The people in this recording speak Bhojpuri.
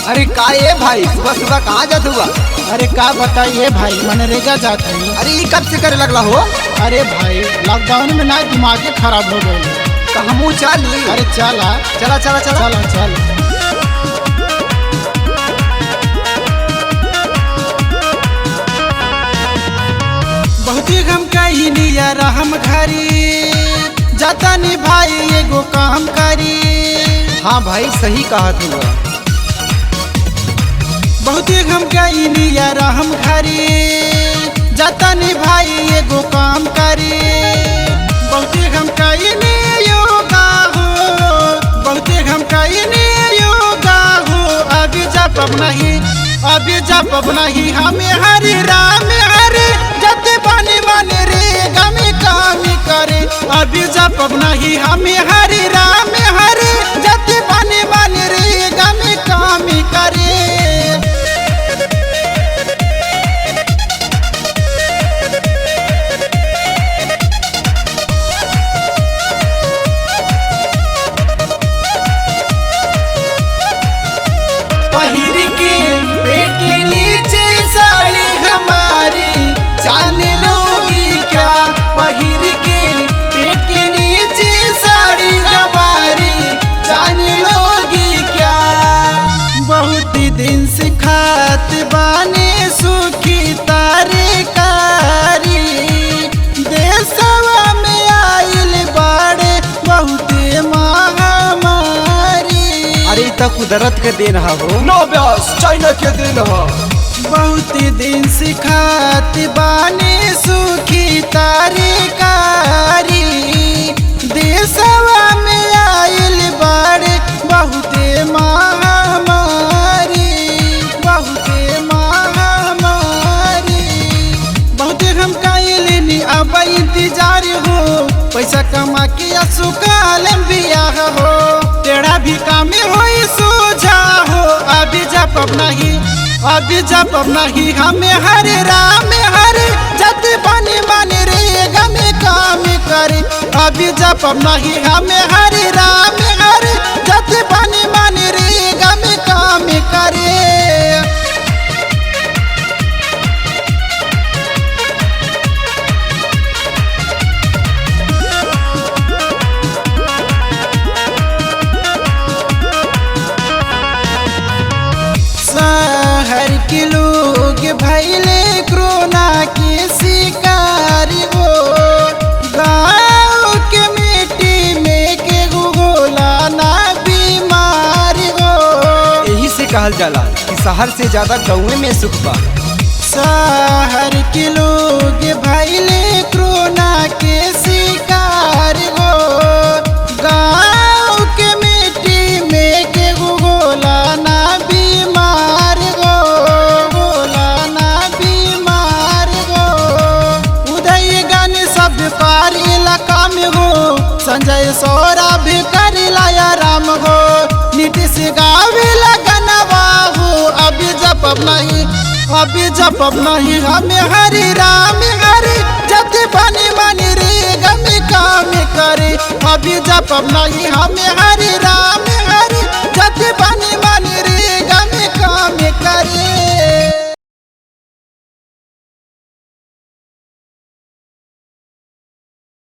अरे का ये भाई सुबह सुबह कहाँ जात हुआ? अरे का बताइए भाई, मनरेगा जात है। अरे ये कब से करे लगला हो? अरे भाई लॉकडाउन में ना दिमाग खराब हो गए। कहूँ चल। अरे चला चला चला चला चला चल। बहुत ही गम कही नियर हम घरी जाता नी भाई एगो काम करी। हाँ भाई सही कहा तू। बहुत ही गम कही नियर हम घरी जाता नी भाई एगो काम करी। बहुत ही गम कही नी योगा हो, बहुत ही गम कही नी योगा हो। अभी जब नहीं, अभी जब नहीं हमें हरे राम हरे जते पानी माने रे गमे काम करे। अभी जब नहीं हमें हरे राम हरे जते पानी माने रे गमे काम करे। पहिर के पेट के नीचे साड़ी हमारी जान लोगी क्या? पहिर के पेट के नीचे साड़ी हमारी जान लोगी क्या? बहुत दिन से खात बाने सुखी तरकारी देशवा में आइल बाड़े बहुत महामारी। अरे तक कुदरत के दिन हो नो बस चाइना के दिन हो। बहुत दिन से खात बाने सुखी तरकारी देशवा में आइल बाड़े बहुत महामारी, बहुत महामारी। बहुत हम काइल अब इंतजार हो पैसा कमा के सुकाल बियाह हो। तेरा भी काम हो सोझा हो। अभी जब नहीं, अभी जब नहीं हमें हरे राम हरे जत पानी माने रे गमे काम करे। अभी जब नहीं हमें हरे राम हरे जत पानी माने रे गमे काम करे। शहर के लोग भैले कोरोना के शिकार हो। गाँव के मिट्टी में के गोला ना बीमार हो। यही से कहल जाला कि शहर से ज्यादा गाँव में सुख बा। शहर के लोग भैले कोरोना के शिकार हो। गाँव के मिट्टी में के गोला ना बीमार हो, गोला ना बीमार हो। उदय गाने सब पार इलाका में हो। संजय सौरा भी कर लाया राम हो। नीतीश गावे लगनवा हो। अभी जब नहीं, अभी जब नहीं हमें हरे राम हरे जते पानी मानी रे गमे काम करे। अभी जब नहीं हम